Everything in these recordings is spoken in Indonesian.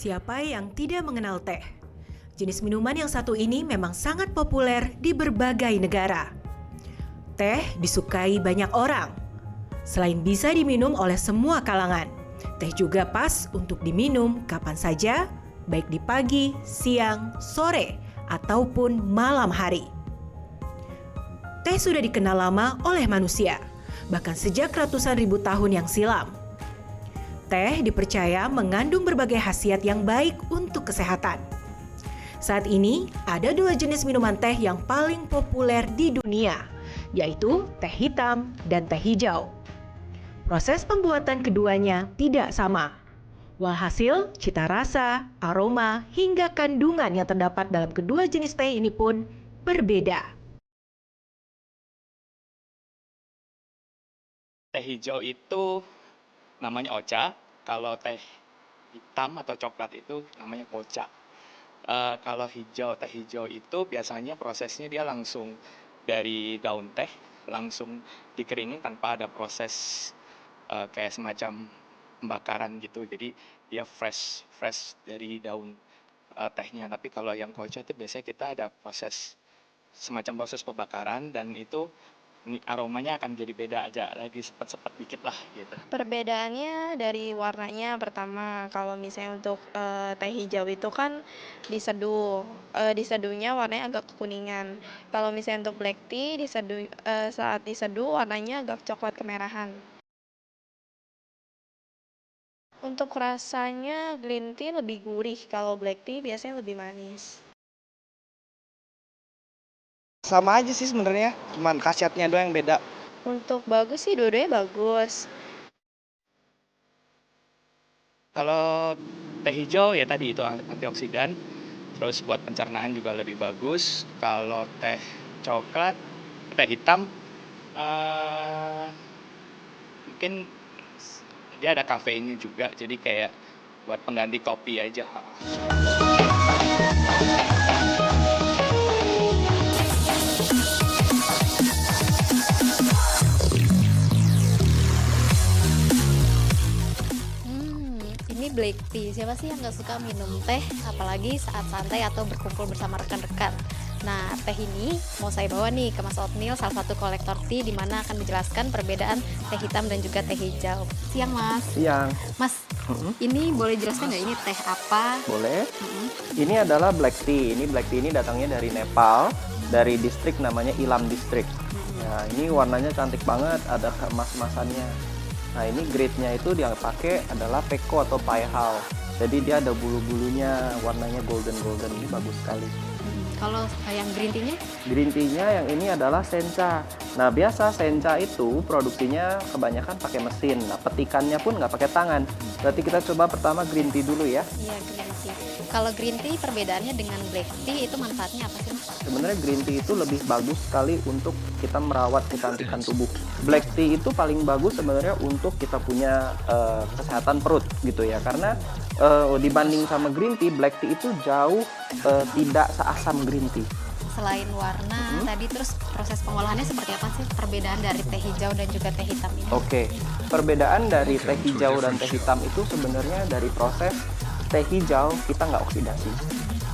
Siapa yang tidak mengenal teh? Jenis minuman yang satu ini memang sangat populer di berbagai negara. Teh disukai banyak orang. Selain bisa diminum oleh semua kalangan, teh juga pas untuk diminum kapan saja, baik di pagi, siang, sore, ataupun malam hari. Teh sudah dikenal lama oleh manusia, bahkan sejak ratusan ribu tahun yang silam. Teh dipercaya mengandung berbagai khasiat yang baik untuk kesehatan. Saat ini, ada dua jenis minuman teh yang paling populer di dunia, yaitu teh hitam dan teh hijau. Proses pembuatan keduanya tidak sama. Walhasil, cita rasa, aroma, hingga kandungan yang terdapat dalam kedua jenis teh ini pun berbeda. Teh hijau itu namanya ocha, kalau teh hitam atau coklat itu namanya kocha. Kalau teh hijau itu biasanya prosesnya dia langsung dari daun teh, langsung dikeringin tanpa ada proses kayak semacam pembakaran gitu. Jadi dia fresh dari daun tehnya. Tapi kalau yang kocha itu biasanya kita ada semacam proses pembakaran dan itu aromanya akan jadi beda aja, lagi sepet-sepet dikit lah gitu. Perbedaannya dari warnanya pertama, kalau misalnya untuk teh hijau itu kan diseduh, diseduhnya warnanya agak kekuningan. Kalau misalnya untuk black tea saat diseduh warnanya agak coklat kemerahan. Untuk rasanya green tea lebih gurih, kalau black tea biasanya lebih manis. Sama aja sih sebenarnya, cuman khasiatnya doang yang beda. Untuk bagus sih dua-duanya bagus. Kalau teh hijau ya tadi itu antioksidan, terus buat pencernaan juga lebih bagus. Kalau teh coklat, teh hitam, mungkin dia ada kafeinnya juga, jadi kayak buat pengganti kopi aja. Ini black tea. Siapa sih yang nggak suka minum teh, apalagi saat santai atau berkumpul bersama rekan-rekan. Nah, teh ini mau saya bawa nih ke Mas Otnil, salah satu kolektor tea, di mana akan menjelaskan perbedaan teh hitam dan juga teh hijau. Siang, Mas. Siang. Mas, ini boleh jelaskan nggak ini teh apa? Boleh. Ini adalah black tea. Ini black tea ini datangnya dari Nepal, dari distrik namanya Ilam District. Nah, ini warnanya cantik banget, ada emas-emasannya. Nah, ini grade-nya itu dia pakai adalah Peko atau Paihao. Jadi dia ada bulu-bulunya, warnanya golden-golden, ini bagus sekali. Kalau yang green tea-nya? Green tea-nya yang ini adalah sencha. Nah, biasa sencha itu produksinya kebanyakan pakai mesin. Nah, petikannya pun nggak pakai tangan. Berarti kita coba pertama green tea dulu ya. Iya, green tea. Kalau green tea perbedaannya dengan black tea itu manfaatnya apa sih, Mas? Sebenarnya green tea itu lebih bagus sekali untuk kita merawat kecantikan tubuh. Black tea itu paling bagus sebenarnya untuk kita punya kesehatan perut gitu ya. Karena dibanding sama green tea, black tea itu jauh tidak seasam green tea. Selain warna tadi, terus proses pengolahannya seperti apa sih? Perbedaan dari teh hijau dan juga teh hitam ini? Oke, perbedaan dari teh hijau dan teh hitam itu sebenarnya dari proses teh hijau kita nggak oksidasi,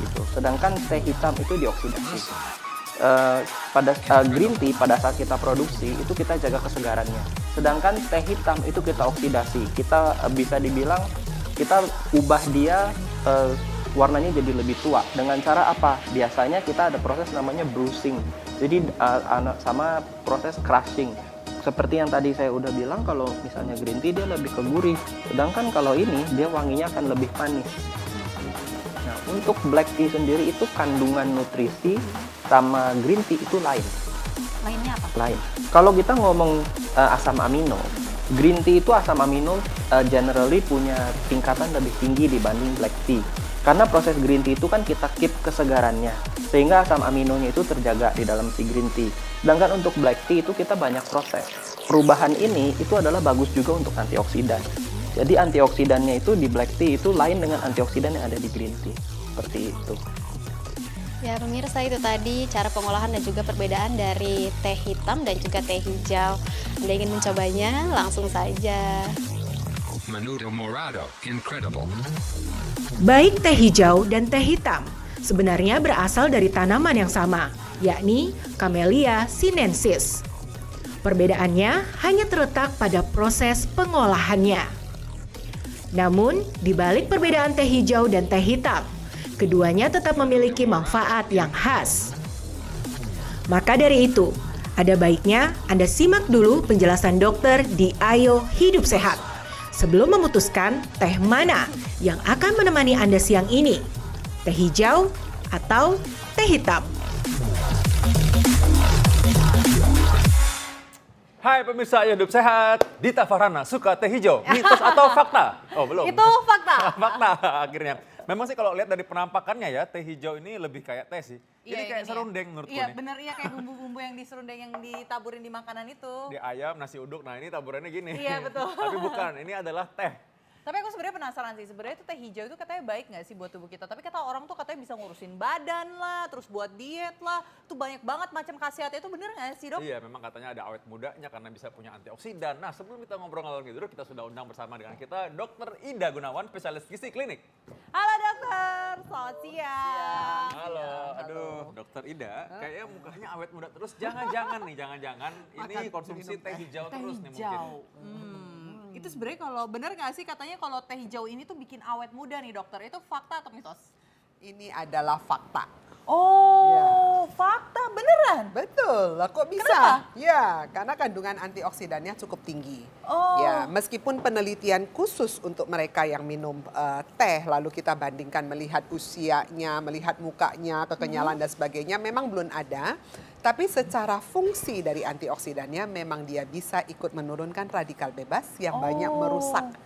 gitu. Sedangkan teh hitam itu dioksidasi. Pada green tea pada saat kita produksi itu kita jaga kesegarannya. Sedangkan teh hitam itu kita oksidasi. Kita bisa dibilang kita ubah dia warnanya jadi lebih tua. Dengan cara apa? Biasanya kita ada proses namanya bruising. Jadi sama proses crushing. Seperti yang tadi saya udah bilang, kalau misalnya green tea dia lebih ke gurih, sedangkan kalau ini dia wanginya akan lebih manis. Nah, untuk black tea sendiri itu kandungan nutrisi sama green tea itu lain. Lainnya apa? Lain. Kalau kita ngomong asam amino, green tea itu asam amino generally punya tingkatan lebih tinggi dibanding black tea. Karena proses green tea itu kan kita keep kesegarannya, sehingga asam aminonya itu terjaga di dalam si green tea. Sedangkan untuk black tea itu kita banyak proses. Perubahan ini itu adalah bagus juga untuk antioksidan. Jadi antioksidannya itu di black tea itu lain dengan antioksidan yang ada di green tea. Seperti itu. Ya, pemirsa, itu tadi cara pengolahan dan juga perbedaan dari teh hitam dan juga teh hijau. Anda ingin mencobanya? Langsung saja. Menudo Morado, incredible. Baik teh hijau dan teh hitam sebenarnya berasal dari tanaman yang sama, yakni Camellia sinensis. Perbedaannya hanya terletak pada proses pengolahannya. Namun, di balik perbedaan teh hijau dan teh hitam, keduanya tetap memiliki manfaat yang khas. Maka dari itu, ada baiknya Anda simak dulu penjelasan dokter di Ayo Hidup Sehat sebelum memutuskan teh mana yang akan menemani Anda siang ini, teh hijau atau teh hitam. Hai pemirsa Ayo Hidup Sehat, Dita Farhana suka teh hijau, mitos atau fakta? Oh belum. Itu fakta. Fakta akhirnya. Memang sih kalau lihat dari penampakannya ya, teh hijau ini lebih kayak teh sih. Iya, Ini kayak ini serundeng menurutku Iya nih. bener, iya kayak bumbu-bumbu yang di serundeng yang ditaburin di makanan itu. Di ayam, nasi uduk, nah ini taburannya gini. Iya, betul. Tapi bukan, ini adalah teh. Tapi aku sebenarnya penasaran sih, sebenarnya itu teh hijau itu katanya baik nggak sih buat tubuh kita? Tapi kata orang tuh katanya bisa ngurusin badan lah, terus buat diet lah, tuh banyak banget macam khasiatnya, itu bener nggak sih dok? Iya, memang katanya ada awet mudanya karena bisa punya antioksidan. Nah, sebelum kita ngobrol ngalor ngidul, kita sudah undang bersama dengan kita Dr. Ida Gunawan, spesialis gizi klinik. Halo dokter, selamat siang. Halo, aduh, Dokter Ida, kayaknya mukanya awet muda terus. Jangan-jangan nih, jangan-jangan ini konsumsi teh hijau terus nih mungkin. Itu sebenarnya kalau bener nggak sih katanya kalau teh hijau ini tuh bikin awet muda nih dokter, itu fakta atau mitos? Ini adalah fakta. Oh, fakta beneran? Betul, lah kok bisa? Kenapa? Ya, karena kandungan antioksidannya cukup tinggi. Oh. Ya, meskipun penelitian khusus untuk mereka yang minum teh, lalu kita bandingkan melihat usianya, melihat mukanya, kekenyalan dan sebagainya, memang belum ada. Tapi secara fungsi dari antioksidannya memang dia bisa ikut menurunkan radikal bebas yang banyak merusak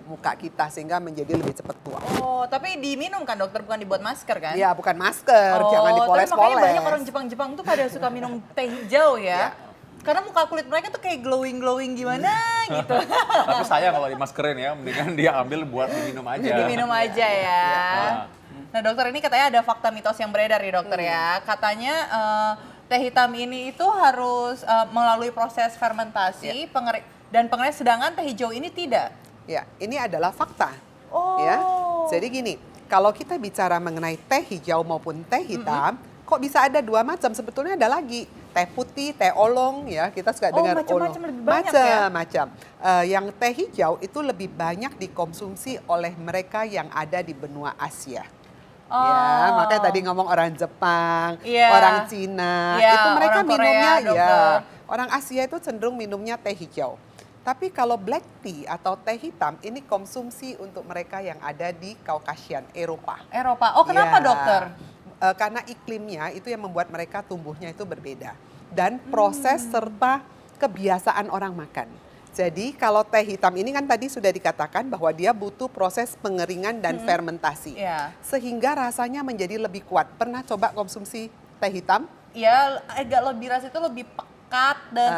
muka kita sehingga menjadi lebih cepat tua. Oh, tapi diminum kan dokter, bukan dibuat masker kan? Ya, bukan masker, jangan Tapi dipoles-poles. makanya banyak orang Jepang-Jepang tuh pada suka minum teh hijau ya. Karena muka kulit mereka tuh kayak glowing-glowing gimana gitu. Tapi sayang kalau dimaskerin ya, mendingan dia ambil buat diminum aja. Diminum aja ya. Nah dokter, ini katanya ada fakta mitos yang beredar nih dokter ya. Katanya teh hitam ini itu harus melalui proses fermentasi dan pengering, sedangkan teh hijau ini tidak. Ya, ini adalah fakta. Oh. Ya, jadi gini, kalau kita bicara mengenai teh hijau maupun teh hitam, kok bisa ada dua macam? Sebetulnya ada lagi teh putih, teh olong, ya kita suka dengar macam-macam olong. lebih banyak ya? Macam-macam. Yang teh hijau itu lebih banyak dikonsumsi oleh mereka yang ada di benua Asia. Ya, makanya tadi ngomong orang Jepang, orang Cina, itu mereka orang Korea, minumnya dokter. Orang Asia itu cenderung minumnya teh hijau. Tapi kalau black tea atau teh hitam ini konsumsi untuk mereka yang ada di Caucasian, Eropa. Eropa. Oh, kenapa Ya, dokter? Karena iklimnya itu yang membuat mereka tumbuhnya itu berbeda. Dan proses serta kebiasaan orang makan. Jadi kalau teh hitam ini kan tadi sudah dikatakan bahwa dia butuh proses pengeringan dan fermentasi. Iya. Sehingga rasanya menjadi lebih kuat. Pernah coba konsumsi teh hitam? Ya, agak lebih rasa itu lebih pekat dan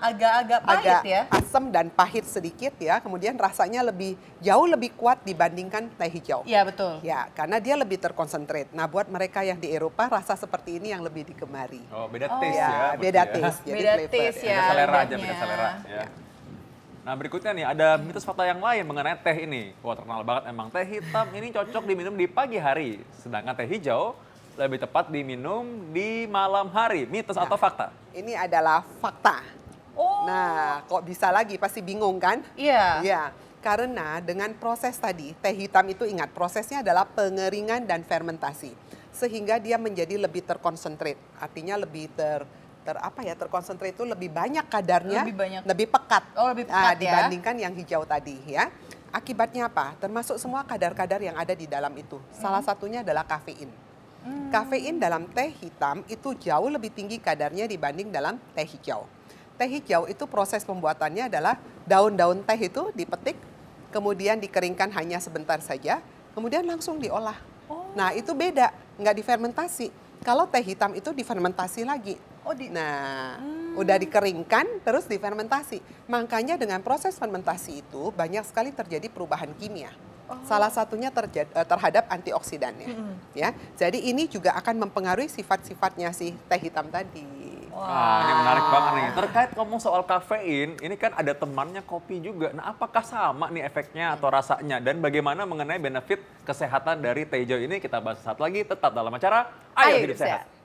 agak-agak pahit Agak ya. asam dan pahit sedikit ya. Kemudian rasanya jauh lebih kuat dibandingkan teh hijau. Iya, betul. Ya, karena dia lebih terkonsentrat. Nah, buat mereka yang di Eropa rasa seperti ini yang lebih digemari. Oh, beda taste ya. Ya, berarti beda ya. taste. Jadi Beda flavor. taste ya. Beda selera aja, lidahnya. beda selera. Ya. Nah berikutnya nih ada mitos fakta yang lain mengenai teh ini. Wah terkenal banget emang teh hitam ini cocok diminum di pagi hari. Sedangkan teh hijau lebih tepat diminum di malam hari. Mitos atau fakta? Ini adalah fakta. Oh. Nah, kok bisa lagi? Pasti bingung kan? Iya. Ya, karena dengan proses tadi, teh hitam itu ingat prosesnya adalah pengeringan dan fermentasi. Sehingga dia menjadi lebih terkonsentrat. Artinya lebih terkonsentrat itu lebih banyak kadarnya, Lebih banyak. lebih pekat. Oh, lebih pekat ya. Dibandingkan yang hijau tadi ya. Akibatnya apa? Termasuk semua kadar-kadar yang ada di dalam itu. Salah satunya adalah kafein. Kafein dalam teh hitam itu jauh lebih tinggi kadarnya dibanding dalam teh hijau. Teh hijau itu proses pembuatannya adalah daun-daun teh itu dipetik, kemudian dikeringkan hanya sebentar saja, kemudian langsung diolah. Nah itu beda, nggak difermentasi. Kalau teh hitam itu difermentasi lagi. Udah dikeringkan terus difermentasi. Makanya dengan proses fermentasi itu banyak sekali terjadi perubahan kimia. Salah satunya terhadap antioksidannya. Ya, jadi ini juga akan mempengaruhi sifat-sifatnya si teh hitam tadi. Nah, ini menarik banget nih. Terkait ngomong soal kafein, ini kan ada temannya kopi juga. Nah, apakah sama nih efeknya atau rasanya? Dan bagaimana mengenai benefit kesehatan dari teh hijau ini? Kita bahas saat lagi, tetap dalam acara Ayo Hidup Sehat.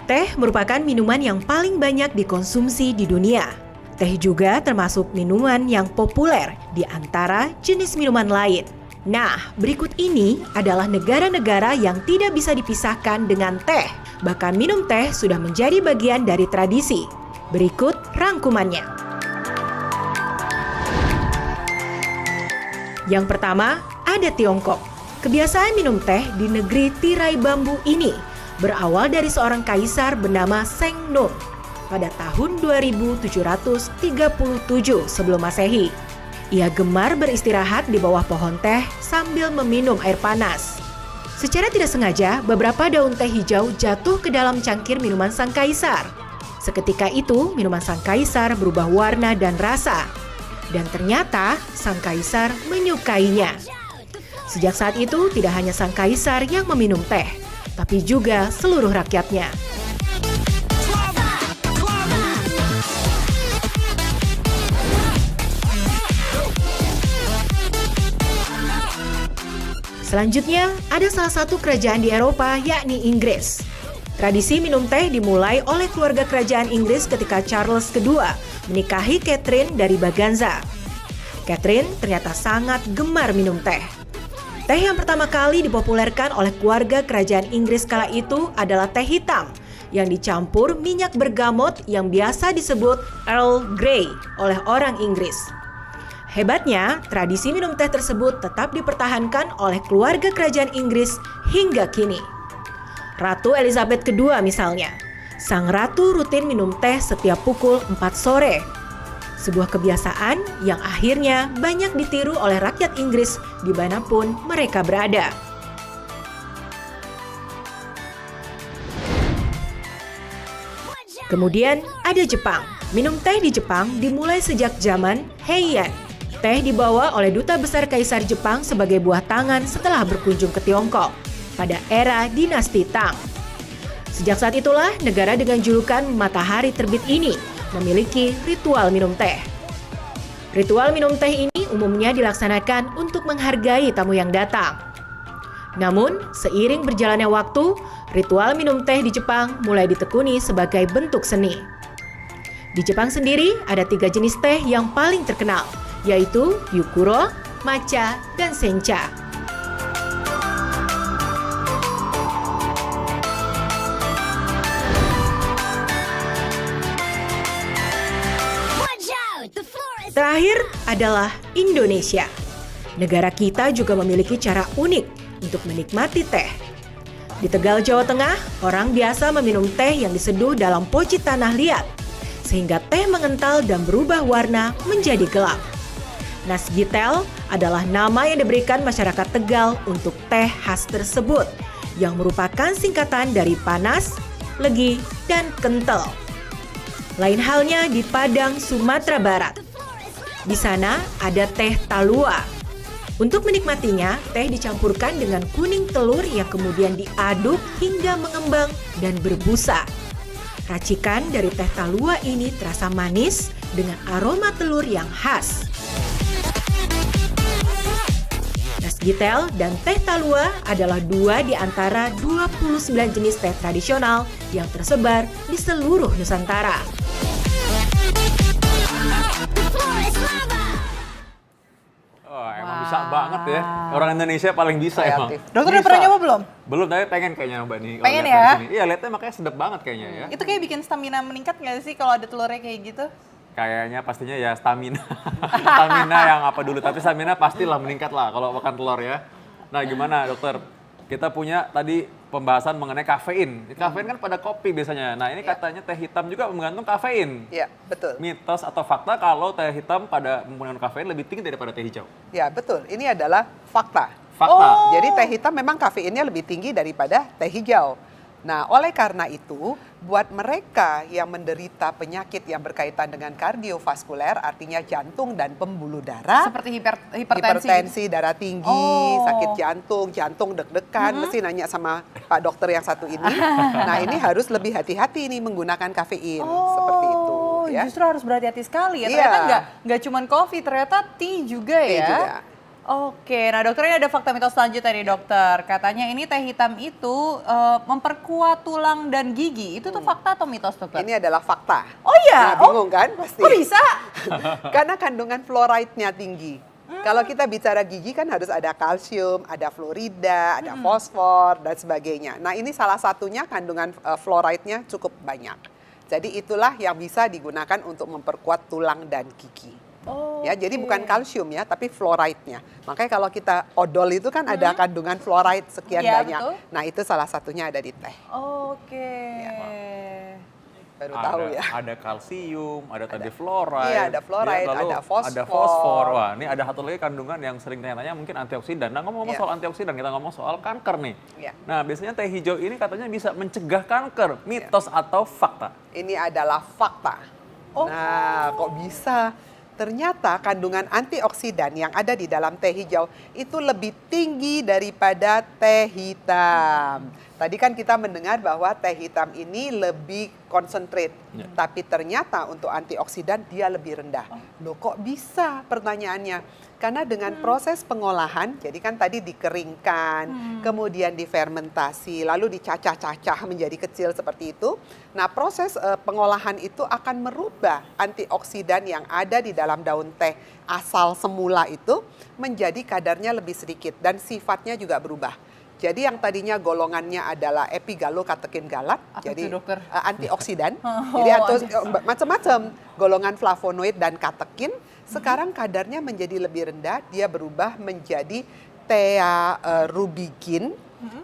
Teh merupakan minuman yang paling banyak dikonsumsi di dunia. Teh juga termasuk minuman yang populer di antara jenis minuman lain. Nah, berikut ini adalah negara-negara yang tidak bisa dipisahkan dengan teh. Bahkan minum teh sudah menjadi bagian dari tradisi. Berikut rangkumannya. Yang pertama, ada Tiongkok. Kebiasaan minum teh di negeri tirai bambu ini berawal dari seorang kaisar bernama Sheng Nung pada tahun 2737 sebelum Masehi. Ia gemar beristirahat di bawah pohon teh sambil meminum air panas. Secara tidak sengaja, beberapa daun teh hijau jatuh ke dalam cangkir minuman sang kaisar. Seketika itu, minuman sang kaisar berubah warna dan rasa. Dan ternyata sang kaisar menyukainya. Sejak saat itu, tidak hanya sang kaisar yang meminum teh, tapi juga seluruh rakyatnya. Selanjutnya, ada salah satu kerajaan di Eropa, yakni Inggris. Tradisi minum teh dimulai oleh keluarga kerajaan Inggris ketika Charles II menikahi Catherine dari Braganza. Catherine ternyata sangat gemar minum teh. Teh yang pertama kali dipopulerkan oleh keluarga kerajaan Inggris kala itu adalah teh hitam yang dicampur minyak bergamot yang biasa disebut Earl Grey oleh orang Inggris. Hebatnya, tradisi minum teh tersebut tetap dipertahankan oleh keluarga kerajaan Inggris hingga kini. Ratu Elizabeth II misalnya, sang ratu rutin minum teh setiap pukul 4 sore. Sebuah kebiasaan yang akhirnya banyak ditiru oleh rakyat Inggris dimanapun mereka berada. Kemudian ada Jepang. Minum teh di Jepang dimulai sejak zaman Heian. Teh dibawa oleh duta besar Kaisar Jepang sebagai buah tangan setelah berkunjung ke Tiongkok pada era dinasti Tang. Sejak saat itulah negara dengan julukan Matahari Terbit ini memiliki ritual minum teh. Ritual minum teh ini umumnya dilaksanakan untuk menghargai tamu yang datang. Namun, seiring berjalannya waktu, ritual minum teh di Jepang mulai ditekuni sebagai bentuk seni. Di Jepang sendiri ada 3 jenis teh yang paling terkenal, yaitu Yukuro, Matcha, dan Sencha. Terakhir adalah Indonesia. Negara kita juga memiliki cara unik untuk menikmati teh. Di Tegal, Jawa Tengah, orang biasa meminum teh yang diseduh dalam poci tanah liat, sehingga teh mengental dan berubah warna menjadi gelap. Nasgitel adalah nama yang diberikan masyarakat Tegal untuk teh khas tersebut, yang merupakan singkatan dari panas, legi, dan kental. Lain halnya di Padang, Sumatera Barat. Di sana ada teh talua. Untuk menikmatinya, teh dicampurkan dengan kuning telur yang kemudian diaduk hingga mengembang dan berbusa. Racikan dari teh talua ini terasa manis dengan aroma telur yang khas. Nasgitel dan teh talua adalah 2 di antara 29 jenis teh tradisional yang tersebar di seluruh Nusantara. Oh, emang bisa banget ya. Orang Indonesia paling bisa emang. Kreatif. Dokter udah Bisa. pernah nyoba belum? Belum, tapi pengen kayaknya Mbak nih. kalau Pengen lihat dari ya? sini. Iya, lihatnya makanya sedap banget kayaknya ya. Itu kayak bikin stamina meningkat nggak sih kalau ada telurnya kayak gitu? Kayaknya pastinya ya stamina. Stamina yang apa dulu, tapi stamina pastilah meningkat lah kalau makan telur ya. Nah gimana dokter? Kita punya tadi pembahasan mengenai kafein. Kafein kan pada kopi biasanya. Nah ini katanya teh hitam juga mengandung kafein. Ya, betul. Mitos atau fakta kalau teh hitam pada mengandung kafein lebih tinggi daripada teh hijau? Ya, betul. Ini adalah fakta. Fakta. Jadi teh hitam memang kafeinnya lebih tinggi daripada teh hijau. Nah, oleh karena itu, buat mereka yang menderita penyakit yang berkaitan dengan kardiovaskuler, artinya jantung dan pembuluh darah, Seperti hipertensi. hipertensi, darah tinggi, Oh. sakit jantung, jantung deg-degan, mesti nanya sama Pak Dokter yang satu ini. Nah, ini harus lebih hati-hati nih menggunakan kafein, seperti itu. Ya. Justru harus berhati-hati sekali ya. Iya. Ternyata nggak cuma kopi, ternyata tea juga Teh ya. juga. Oke, nah dokter ini ada fakta mitos selanjutnya nih dokter. Katanya ini teh hitam itu memperkuat tulang dan gigi. Itu tuh fakta atau mitos dokter? Ini adalah fakta. Oh iya? Nah, bingung kan pasti. Kok bisa? Karena kandungan fluoride-nya tinggi. Kalau kita bicara gigi kan harus ada kalsium, ada fluorida, ada fosfor, dan sebagainya. Nah ini salah satunya kandungan fluoride-nya cukup banyak. Jadi itulah yang bisa digunakan untuk memperkuat tulang dan gigi. Oh, Ya, jadi bukan kalsium ya, tapi fluoride-nya. Makanya kalau kita odol itu kan ada kandungan fluoride sekian Iya, banyak. betul. Nah itu salah satunya ada di teh. Oke. Baru tahu ya. Ada kalsium, ada tadi fluoride. Iya, ada fluoride, lalu ada fosfor. Ada fosfor. Wah, ini ada satu lagi kandungan yang sering tanya-tanya mungkin antioksidan. Nah, ngomong-ngomong Iya. soal antioksidan, kita ngomong soal kanker nih. Iya. Nah, biasanya teh hijau ini katanya bisa mencegah kanker. Mitos atau fakta? Ini adalah fakta. Nah, kok bisa? Ternyata kandungan antioksidan yang ada di dalam teh hijau itu lebih tinggi daripada teh hitam. Tadi kan kita mendengar bahwa teh hitam ini lebih konsentrate, Ya. tapi ternyata untuk antioksidan dia lebih rendah. Loh kok bisa pertanyaannya? Karena dengan proses pengolahan, jadi kan tadi dikeringkan, kemudian difermentasi, lalu dicacah-cacah menjadi kecil seperti itu. Nah, proses pengolahan itu akan merubah antioksidan yang ada di dalam daun teh asal semula itu menjadi kadarnya lebih sedikit dan sifatnya juga berubah. Jadi yang tadinya golongannya adalah epigalokatekin galat, Apa jadi itu, dokter? antioksidan. Oh, Jadi macam-macam golongan flavonoid dan katekin. Sekarang kadarnya menjadi lebih rendah, dia berubah menjadi rubigin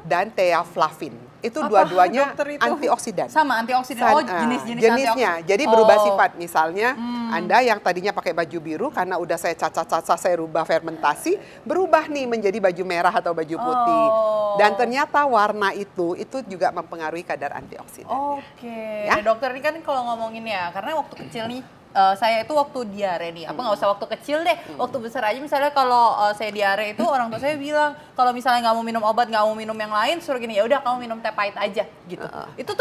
dan theaflavin. Itu Apa, dua-duanya dokter, itu? antioksidan. Sama antioksidan. Oh, jenisnya jenisnya. Jadi berubah sifat. Misalnya Anda yang tadinya pakai baju biru karena udah saya caca-caca saya rubah fermentasi, berubah nih menjadi baju merah atau baju putih. Dan ternyata warna itu juga mempengaruhi kadar antioksidan. Oke, Ya. Nah, dokter ini kan kalau ngomongin ya, karena waktu kecil nih, saya itu waktu diare nih, apa nggak usah waktu kecil deh, waktu besar aja misalnya kalau saya diare itu orang tua saya bilang kalau misalnya nggak mau minum obat, nggak mau minum yang lain, suruh gini ya udah kamu minum teh pahit aja gitu. Itu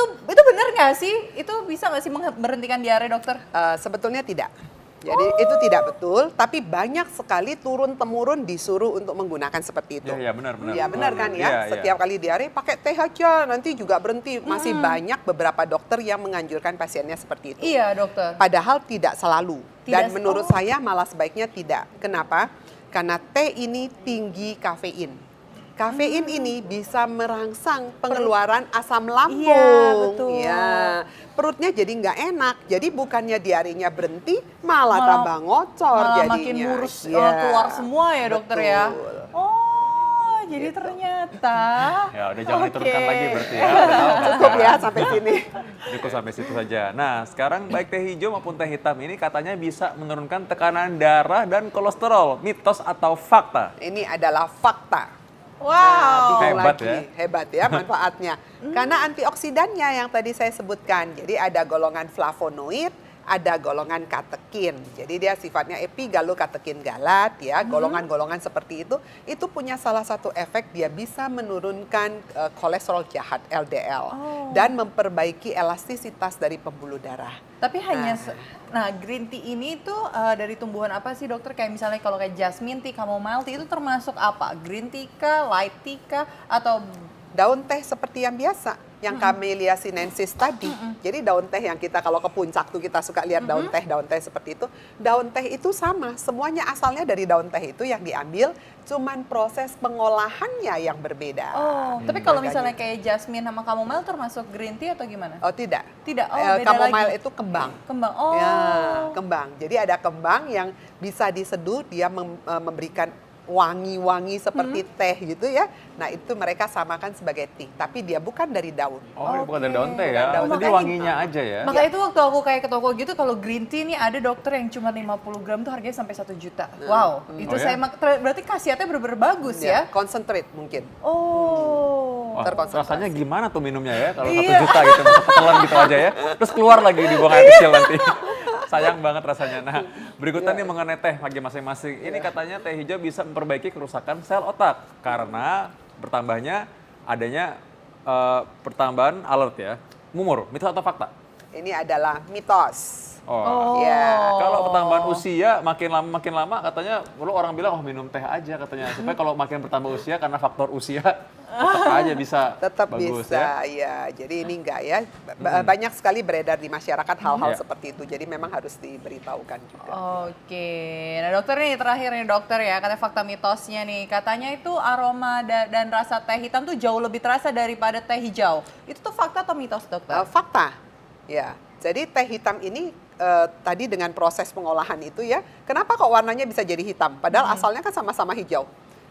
bener nggak sih? Itu bisa nggak sih memberhentikan diare dokter? Sebetulnya tidak. Jadi itu tidak betul, tapi banyak sekali turun-temurun disuruh untuk menggunakan seperti itu. Iya, benar. Ya benar kan ya, Iya, setiap kali diare pakai teh aja, nanti juga berhenti. Masih banyak beberapa dokter yang menganjurkan pasiennya seperti itu. Iya dokter. Padahal tidak selalu. Dan Tidak- menurut saya malah sebaiknya tidak. Kenapa? Karena teh ini tinggi kafein. Kafein ini bisa merangsang pengeluaran asam lambung. Iya, betul. Ya, perutnya jadi nggak enak. Jadi bukannya diarenya berhenti, malah tambah ngocor Malah jadinya. makin murus Iya. keluar semua ya dokter ya. Betul. Oh, jadi ternyata. Ya, udah jangan Oke. diturunkan lagi berarti ya. Udah tahu. Cukup ya sampai sini. Cukup sampai situ saja. Nah, sekarang baik teh hijau maupun teh hitam ini katanya bisa menurunkan tekanan darah dan kolesterol. Mitos atau fakta? Ini adalah fakta. Wow. Bingung Hebat lagi. ya. Hebat ya manfaatnya. Karena antioksidannya yang tadi saya sebutkan. Jadi ada golongan flavonoid, ada golongan katekin. Jadi dia sifatnya epigalokatekin galat ya, golongan-golongan seperti itu punya salah satu efek dia bisa menurunkan kolesterol jahat LDL dan memperbaiki elastisitas dari pembuluh darah. Tapi hanya green tea ini tuh dari tumbuhan apa sih dokter? Kayak misalnya kalau kayak jasmine tea, chamomile tea itu termasuk apa? Green tea kah, light tea kah, atau Daun teh seperti yang biasa. yang Camellia sinensis tadi. Jadi daun teh yang kita kalau ke puncak tuh kita suka lihat daun teh seperti itu. Daun teh itu sama, semuanya asalnya dari daun teh itu yang diambil, cuman proses pengolahannya yang berbeda. Oh, tapi kalau Makanya. misalnya kayak jasmine sama chamomile termasuk green tea atau gimana? Oh tidak. Tidak, beda Chamomile lagi. itu kembang. Kembang. Oh. Ya, kembang. Jadi ada kembang yang bisa diseduh, dia memberikan wangi-wangi seperti teh gitu ya. Nah itu mereka samakan sebagai tea, tapi dia bukan dari daun. Oh, ini bukan dari daun teh ya. Daun Jadi teh. wanginya aja ya. Makanya itu waktu aku kayak ke toko gitu, kalau green tea nih ada dokter yang cuma 50 gram tuh harganya sampai 1 juta. Wow, itu Oh, ya? saya berarti khasiatnya bener-bener bagus ya. Concentrate mungkin. Oh. Wah, terkonsentrasi. rasanya gimana tuh minumnya ya kalau 1 Iya. juta gitu, masa ketelan gitu aja ya. Terus keluar lagi dibuang air kecil nanti. Sayang banget rasanya. Nah, berikutnya nih mengenai teh bagi masing-masing. Ini katanya teh hijau bisa memperbaiki kerusakan sel otak karena bertambahnya adanya pertambahan alert ya. Mumur, mitos atau fakta? Ini adalah mitos. Oh. Ya. Kalau pertambahan usia makin lama katanya dulu orang bilang minum teh aja katanya supaya kalau makin bertambah usia karena faktor usia tetap aja bisa Tetap bagus bisa, ya. ya. Jadi ini enggak ya. Banyak sekali beredar di masyarakat hal-hal Ya. seperti itu. Jadi memang harus diberitahukan juga. Oke, nah dokter nih terakhir nih dokter ya, katanya fakta mitosnya nih, katanya itu aroma dan rasa teh hitam tuh jauh lebih terasa daripada teh hijau. Itu tuh fakta atau mitos dokter? Fakta, ya. Jadi teh hitam ini tadi dengan proses pengolahan itu ya, kenapa kok warnanya bisa jadi hitam? Padahal asalnya kan sama-sama hijau.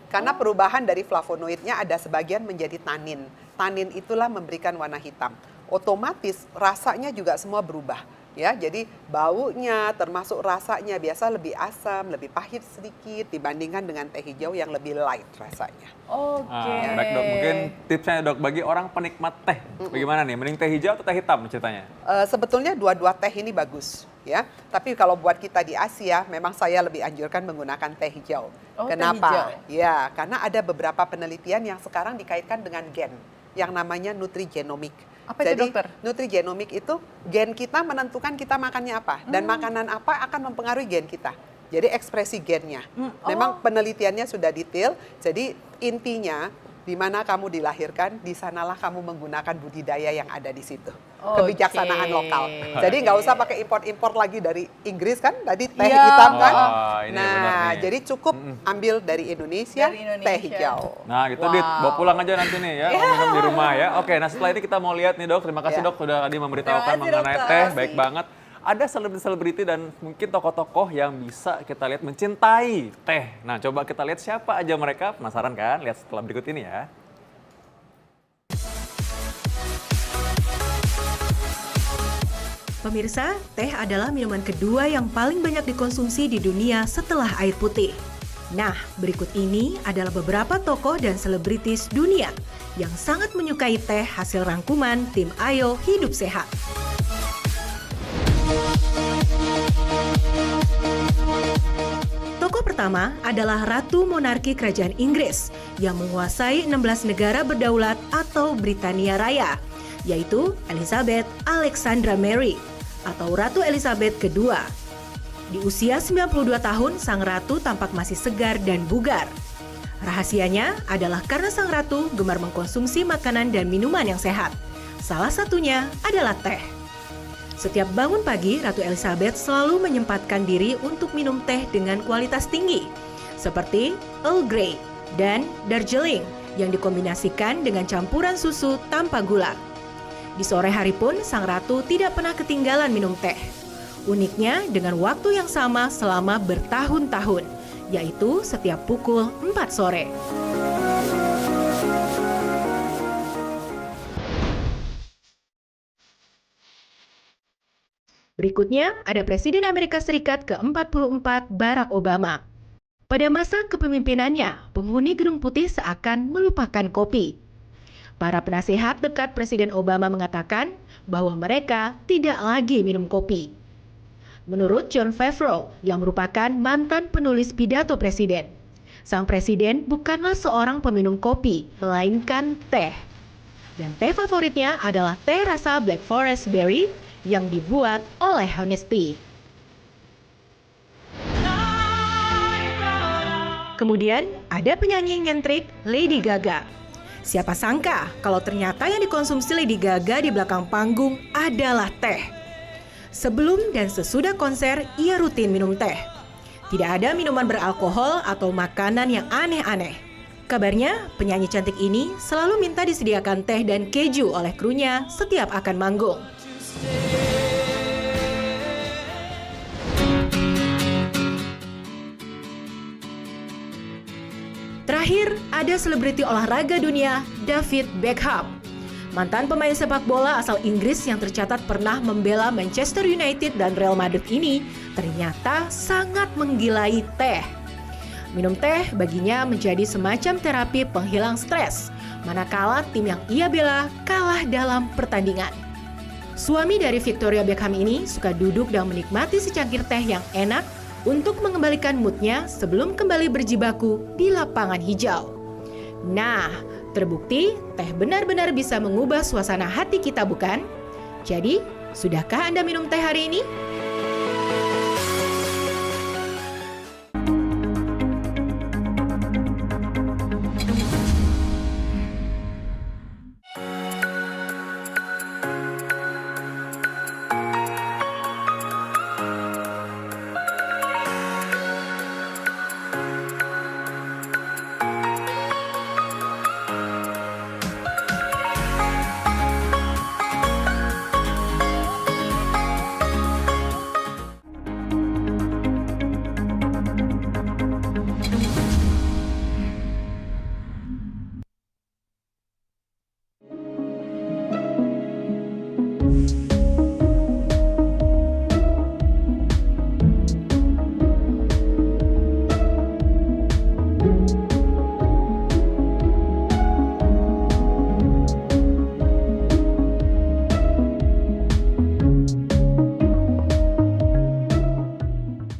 Karena perubahan dari flavonoidnya ada sebagian menjadi tanin. Tanin itulah memberikan warna hitam. Otomatis rasanya juga semua berubah. Ya, jadi baunya termasuk rasanya biasa lebih asam, lebih pahit sedikit dibandingkan dengan teh hijau yang lebih light rasanya. Oke. Baik dok, mungkin tipsnya dok bagi orang penikmat teh, bagaimana nih? Mending teh hijau atau teh hitam ceritanya? Sebetulnya dua-dua teh ini bagus, ya. Tapi kalau buat kita di Asia, memang saya lebih anjurkan menggunakan teh hijau. Oh, teh Kenapa? hijau. Ya, karena ada beberapa penelitian yang sekarang dikaitkan dengan gen, yang namanya nutrigenomik. Apa itu, Jadi, dokter? nutrigenomik itu gen kita menentukan kita makannya apa dan makanan apa akan mempengaruhi gen kita. Jadi ekspresi gennya. Memang penelitiannya sudah detail. Jadi intinya di mana kamu dilahirkan, di sanalah kamu menggunakan budidaya yang ada di situ. Kebijaksanaan lokal. Jadi nggak usah pakai import-import lagi dari Inggris kan, tadi teh Iya. hitam kan. Oh, ini benar Nah, nih. jadi cukup ambil dari Indonesia, Dari Indonesia. teh hijau. Nah gitu Wow. Dit, bawa pulang aja nanti nih ya, minum di rumah ya. Oke, nah setelah ini kita mau lihat nih dok, terima kasih Ya. dok sudah tadi memberitahukan Terima kasih, mengenai dokter. teh, Terima baik kasih. banget. Ada selebriti-selebriti dan mungkin tokoh-tokoh yang bisa kita lihat mencintai teh. Nah coba kita lihat siapa aja mereka, penasaran kan? Lihat setelah berikut ini ya. Pemirsa, teh adalah minuman kedua yang paling banyak dikonsumsi di dunia setelah air putih. Nah, berikut ini adalah beberapa tokoh dan selebritis dunia yang sangat menyukai teh hasil rangkuman tim Ayo Hidup Sehat. Tokoh pertama adalah Ratu Monarki Kerajaan Inggris yang menguasai 16 negara berdaulat atau Britania Raya, yaitu Elizabeth Alexandra Mary atau Ratu Elizabeth II. Di usia 92 tahun, sang ratu tampak masih segar dan bugar. Rahasianya adalah karena sang ratu gemar mengkonsumsi makanan dan minuman yang sehat. Salah satunya adalah teh. Setiap bangun pagi, Ratu Elizabeth selalu menyempatkan diri untuk minum teh dengan kualitas tinggi, seperti Earl Grey dan Darjeeling yang dikombinasikan dengan campuran susu tanpa gula. Di sore hari pun, sang ratu tidak pernah ketinggalan minum teh. Uniknya, dengan waktu yang sama selama bertahun-tahun, yaitu setiap pukul 4 sore. Berikutnya, ada Presiden Amerika Serikat ke-44 Barack Obama. Pada masa kepemimpinannya, penghuni Gedung Putih seakan melupakan kopi. Para penasehat dekat Presiden Obama mengatakan bahwa mereka tidak lagi minum kopi. Menurut Jon Favreau, yang merupakan mantan penulis pidato presiden, sang presiden bukanlah seorang peminum kopi, melainkan teh. Dan teh favoritnya adalah teh rasa Black Forest Berry yang dibuat oleh Honesty. Kemudian ada penyanyi nyentrik Lady Gaga. Siapa sangka kalau ternyata yang dikonsumsi Lady Gaga di belakang panggung adalah teh. Sebelum dan sesudah konser, ia rutin minum teh. Tidak ada minuman beralkohol atau makanan yang aneh-aneh. Kabarnya, penyanyi cantik ini selalu minta disediakan teh dan keju oleh krunya setiap akan manggung. Terakhir, ada selebriti olahraga dunia, David Beckham. Mantan pemain sepak bola asal Inggris yang tercatat pernah membela Manchester United dan Real Madrid ini ternyata sangat menggilai teh. Minum teh baginya menjadi semacam terapi penghilang stres, manakala tim yang ia bela kalah dalam pertandingan. Suami dari Victoria Beckham ini suka duduk dan menikmati secangkir teh yang enak untuk mengembalikan moodnya sebelum kembali berjibaku di lapangan hijau. Nah, terbukti teh benar-benar bisa mengubah suasana hati kita, bukan? Jadi, sudahkah Anda minum teh hari ini?